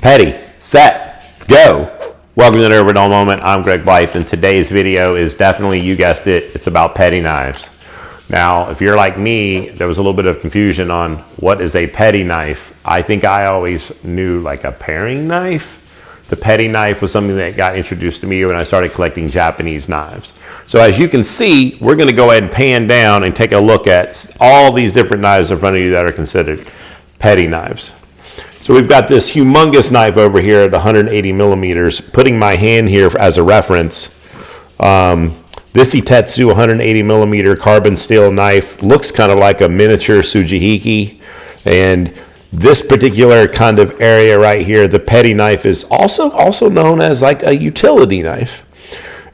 Ready, set, go. Welcome to the Overdall Moment. I'm Greg Blythe, and today's video is definitely, you guessed it, it's about petty knives. Now, if you're like me, there was a little bit of confusion on what is a petty knife. I think I always knew like a paring knife. The petty knife was something that got introduced to me when I started collecting Japanese knives. So as you can see, we're going to go ahead and pan down and take a look at all these different knives in front of you that are considered petty knives. So we've got this humongous knife over here at 180 millimeters. Putting my hand here as a reference, this Itetsu 180 millimeter carbon steel knife looks kind of like a miniature Tsunehisa, and this particular kind of area right here, the petty knife, is also known as like a utility knife.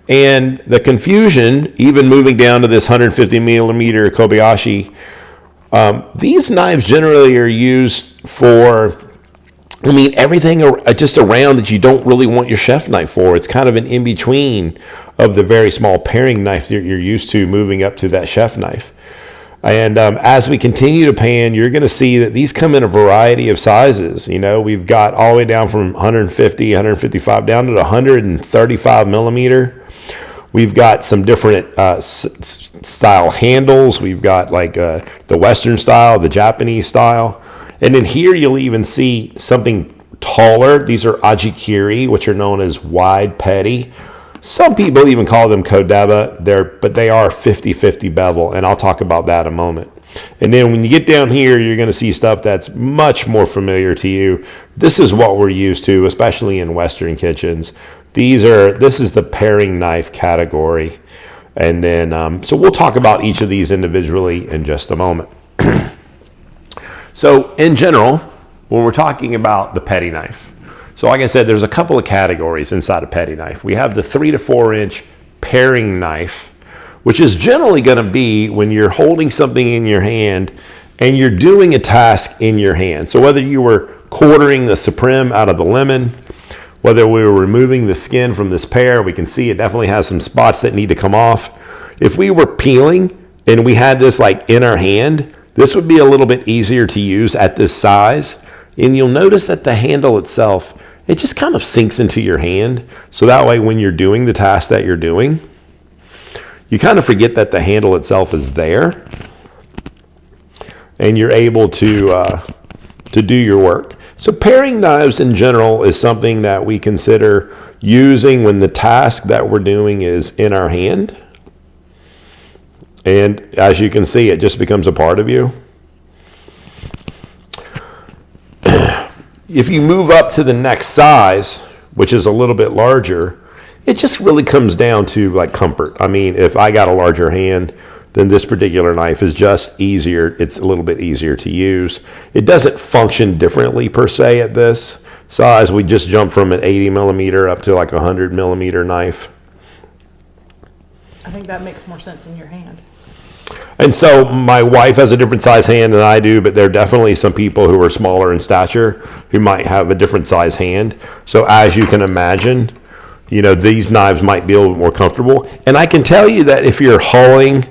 And the confusion, even moving down to this 150 millimeter Kobayashi, these knives generally are used for, everything just around that you don't really want your chef knife for. It's kind of an in-between of the very small paring knife that you're used to moving up to that chef knife. And as we continue to pan, you're going to see that these come in a variety of sizes. You know, we've got all the way down from 150, 155 down to the 135 millimeter. We've got some different style handles. We've got like the Western style, the Japanese style. And then here you'll even see something taller. These are ajikiri, which are known as wide petty. Some people even call them kodeba, but they are 50-50 bevel, and I'll talk about that in a moment. And then when you get down here, you're going to see stuff that's much more familiar to you. This is what we're used to, especially in Western kitchens. This is the paring knife category. And then, so we'll talk about each of these individually in just a moment. So in general, when we're talking about the petty knife, so like I said, there's a couple of categories inside a petty knife. We have the 3 to 4 inch paring knife, which is generally going to be when you're holding something in your hand and you're doing a task in your hand. So whether you were quartering the supreme out of the lemon, whether we were removing the skin from this pear, we can see it definitely has some spots that need to come off. If we were peeling and we had this like in our hand, this would be a little bit easier to use at this size. And you'll notice that the handle itself, it just kind of sinks into your hand. So that way when you're doing the task that you're doing, you kind of forget that the handle itself is there. And you're able to do your work. So paring knives in general is something that we consider using when the task that we're doing is in our hand. And as you can see, it just becomes a part of you. If you move up to the next size, which is a little bit larger, it just really comes down to like comfort. If I got a larger hand, then this particular knife is just easier. It's a little bit easier to use. It doesn't function differently per se at this size. We just jumped from an 80 millimeter up to like a 100 millimeter knife. I think that makes more sense in your hand. And so my wife has a different size hand than I do, but there are definitely some people who are smaller in stature who might have a different size hand. So as you can imagine, these knives might be a little bit more comfortable. And I can tell you that if you're hulling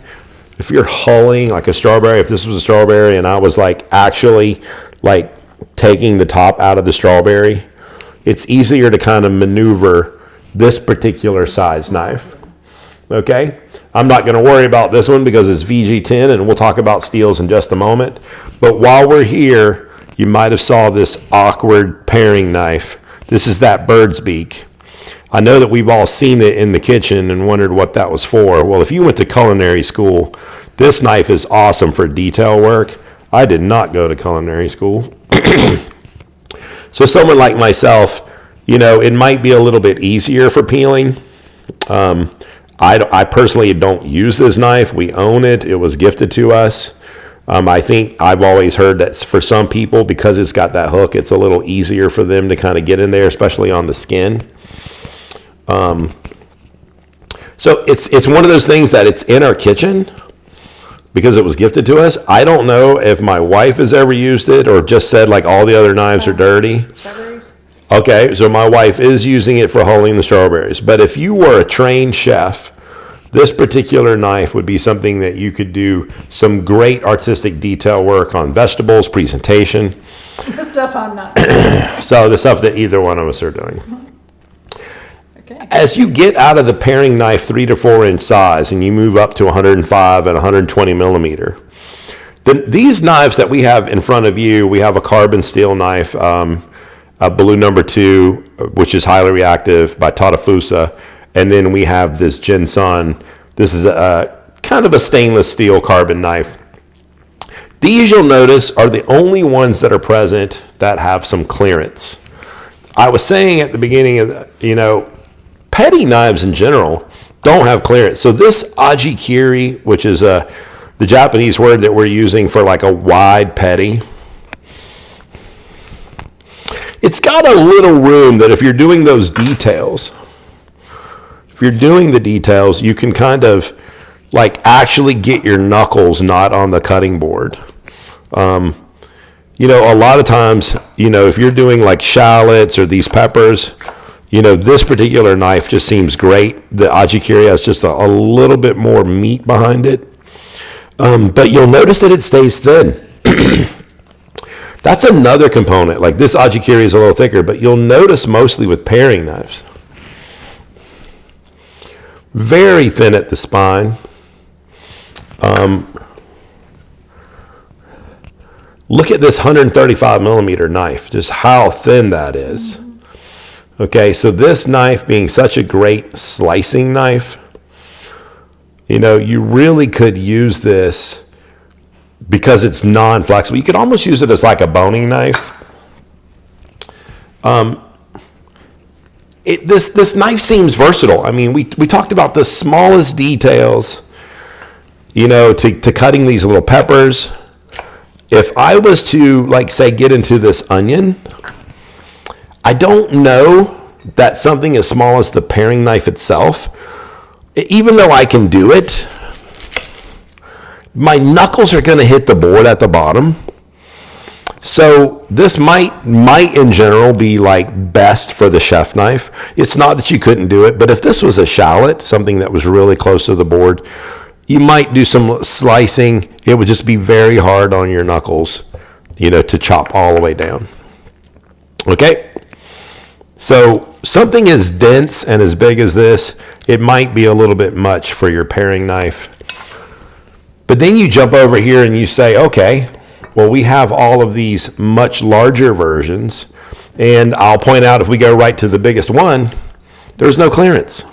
like a strawberry, if this was a strawberry and I was actually taking the top out of the strawberry, it's easier to kind of maneuver this particular size knife. Okay, I'm not going to worry about this one because it's VG10, and we'll talk about steels in just a moment. But while we're here, you might have saw this awkward paring knife. This is that bird's beak. I know that we've all seen it in the kitchen and wondered what that was for. Well, if you went to culinary school, this knife is awesome for detail work. I did not go to culinary school. So someone like myself, it might be a little bit easier for peeling. I personally don't use this knife. We own it. It was gifted to us. I think I've always heard that for some people, because it's got that hook, it's a little easier for them to kind of get in there, especially on the skin. So it's one of those things that it's in our kitchen because it was gifted to us. I don't know if my wife has ever used it or just said all the other knives are dirty. Strawberries? Okay, so my wife is using it for hulling the strawberries. But if you were a trained chef This particular knife would be something that you could do some great artistic detail work on vegetables, presentation. The stuff I'm not. So the stuff that either one of us are doing. Okay. As you get out of the paring knife 3 to 4 inch size and you move up to 105 and 120 millimeter, these knives that we have in front of you, we have a carbon steel knife, a blue number 2, which is highly reactive by Tatafusa. And then we have this Jinsun. This is a kind of a stainless steel carbon knife. These, you'll notice, are the only ones that are present that have some clearance. I was saying at the beginning of, petty knives in general don't have clearance. So this ajikiri, which is the Japanese word that we're using for like a wide petty, it's got a little room that if you're doing those details, if you're doing the details, you can kind of like actually get your knuckles not on the cutting board. A lot of times, if you're doing like shallots or these peppers, this particular knife just seems great. The ajikiri has just a little bit more meat behind it. But you'll notice that it stays thin. That's another component. Like this ajikiri is a little thicker, but you'll notice mostly with paring knives. Very thin at the spine. Look at this 135 millimeter knife, just how thin that is. Okay, so this knife being such a great slicing knife, you really could use this because it's non-flexible. You could almost use it as like a boning knife. This knife seems versatile. I mean, we talked about the smallest details, to cutting these little peppers. If I was to, like, say, get into this onion, I don't know that something as small as the paring knife itself, even though I can do it, my knuckles are going to hit the board at the bottom. So this might in general be like best for the chef knife. It's not that you couldn't do it, but if this was a shallot, something that was really close to the board, you might do some slicing. It would just be very hard on your knuckles, to chop all the way down. Okay? So something as dense and as big as this, it might be a little bit much for your paring knife. But then you jump over here and you say, okay, well, we have all of these much larger versions. And I'll point out, if we go right to the biggest one, there's no clearance.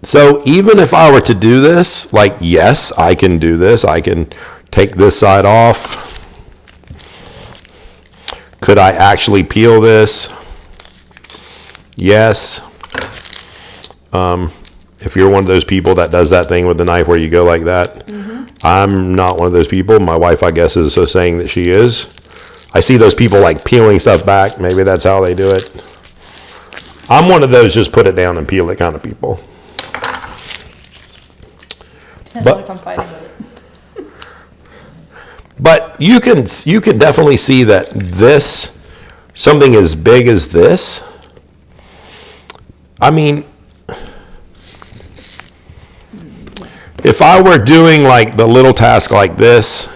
So even if I were to do this, like, yes, I can do this. I can take this side off. Could I actually peel this? Yes. If you're one of those people that does that thing with the knife where you go like that, I'm not one of those people. My wife, I guess, is so saying that she is. I see those people like peeling stuff back. Maybe that's how they do it. I'm one of those just put it down and peel it kind of people. Depends on if I'm fighting with it. But you can definitely see that this, something as big as this, I mean, if I were doing like the little task like this,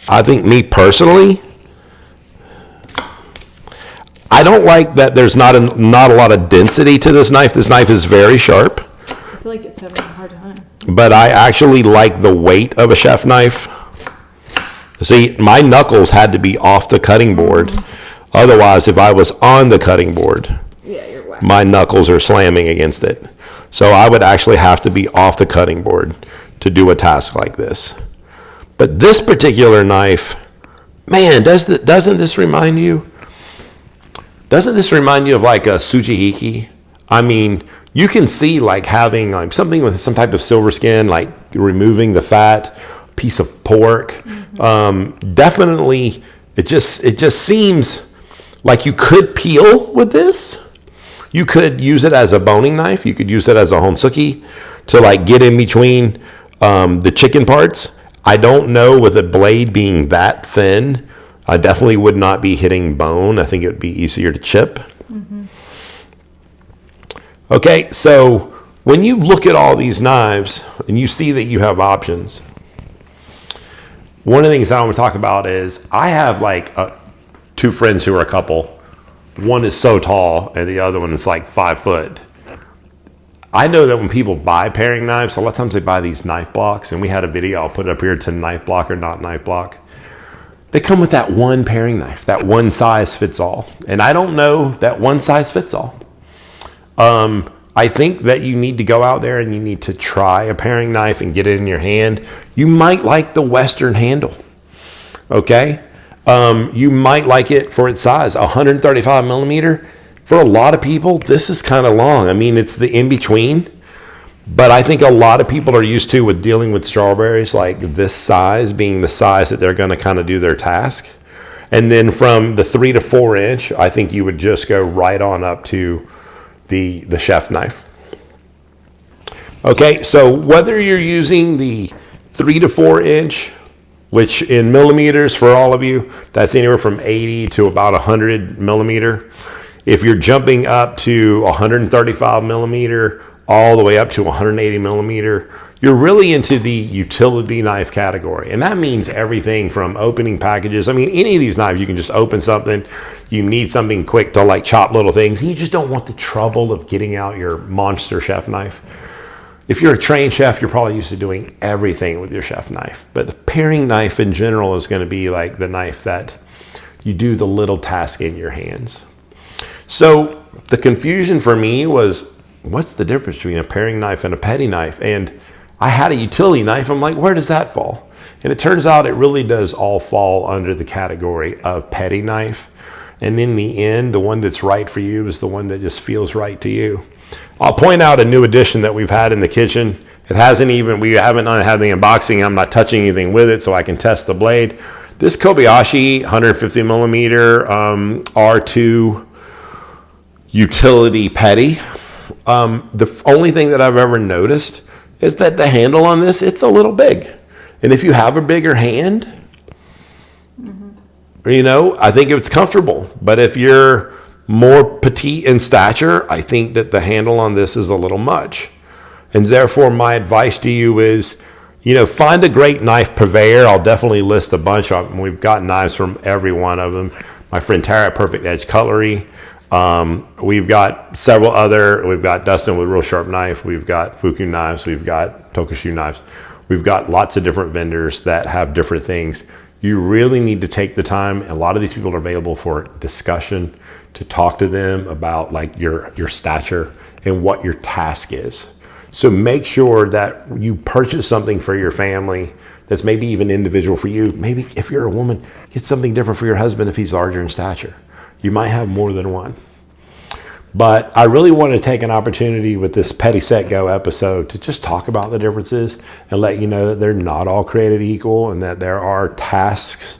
I think me personally, I don't like that there's not a lot of density to this knife. This knife is very sharp. I feel like it's having a hard time. But I actually like the weight of a chef knife. See, my knuckles had to be off the cutting board. Otherwise, if I was on the cutting board, You're whack. my knuckles are slamming against it. So I would actually have to be off the cutting board to do a task like this. But this particular knife, man, doesn't this remind you? Doesn't this remind you of like a Tsuchihiki? I mean, you can see like having like something with some type of silver skin, like removing the fat, piece of pork. Definitely, it just seems like you could peel with this. You could use it as a boning knife. You could use it as a honsuki to like get in between the chicken parts. I don't know, with a blade being that thin, I definitely would not be hitting bone. I think it would be easier to chip. Okay, so when you look at all these knives and you see that you have options, one of the things I want to talk about is I have like two friends who are a couple. One is so tall and the other one is like 5 foot. I know that when people buy paring knives, a lot of times they buy these knife blocks, and we had a video, I'll put it up here, to knife block or not knife block. They come with that one paring knife, that one size fits all. And I don't know that one size fits all. I think that you need to go out there and you need to try a paring knife and get it in your hand. You might like the Western handle, okay? You might like it for its size, 135 millimeter. For a lot of people, this is kind of long. I mean, it's the in-between. But I think a lot of people are used to with dealing with strawberries, like this size being the size that they're going to kind of do their task. And then from the 3 to 4 inch, I think you would just go right on up to the chef knife. Okay, so whether you're using the 3 to 4 inch, which in millimeters for all of you, that's anywhere from 80 to about 100 millimeter. If you're jumping up to 135 millimeter, all the way up to 180 millimeter, you're really into the utility knife category. And that means everything from opening packages. I mean, any of these knives, you can just open something. You need something quick to like chop little things. And you just don't want the trouble of getting out your monster chef knife. If you're a trained chef, you're probably used to doing everything with your chef knife. But the paring knife in general is going to be like the knife that you do the little task in your hands. So the confusion for me was, what's the difference between a paring knife and a petty knife? And I had a utility knife. I'm like, where does that fall? And it turns out it really does all fall under the category of petty knife. And in the end, the one that's right for you is the one that just feels right to you. I'll point out a new addition that we've had in the kitchen. We haven't had the unboxing. I'm not touching anything with it so I can test the blade. This Kobayashi 150 millimeter R2 utility petty. The only thing that I've ever noticed is that the handle on this, it's a little big. And if you have a bigger hand, you know, I think it's comfortable. But if you're more petite in stature, I think that the handle on this is a little much. And therefore, my advice to you is, you know, find a great knife purveyor. I'll definitely list a bunch of them. We've got knives from every one of them. My friend Tara at Perfect Edge Cutlery. We've got several other, we've got Dustin with Real Sharp Knife, we've got Fuku knives, we've got Tokushu knives, we've got lots of different vendors that have different things. You really need to take the time. A lot of these people are available for discussion, to talk to them about like your stature and what your task is. So make sure that you purchase something for your family that's maybe even individual for you. Maybe if you're a woman, get something different for your husband if he's larger in stature. You might have more than one. But I really want to take an opportunity with this Petty Set Go episode to just talk about the differences and let you know that they're not all created equal and that there are tasks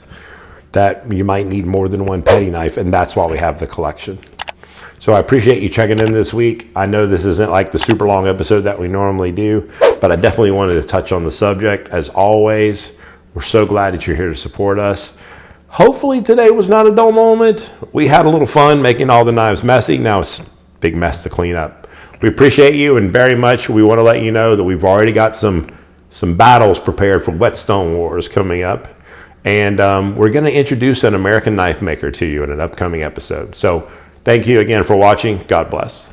that you might need more than one petty knife, and that's why we have the collection. So I appreciate you checking in this week. I know this isn't like the super long episode that we normally do, but I definitely wanted to touch on the subject. As always, we're so glad that you're here to support us. Hopefully today was not a dull moment. We had a little fun making all the knives messy. Now it's a big mess to clean up. We appreciate you, and very much we want to let you know that we've already got some battles prepared for Whetstone Wars coming up. And we're going to introduce an American knife maker to you in an upcoming episode. So thank you again for watching. God bless.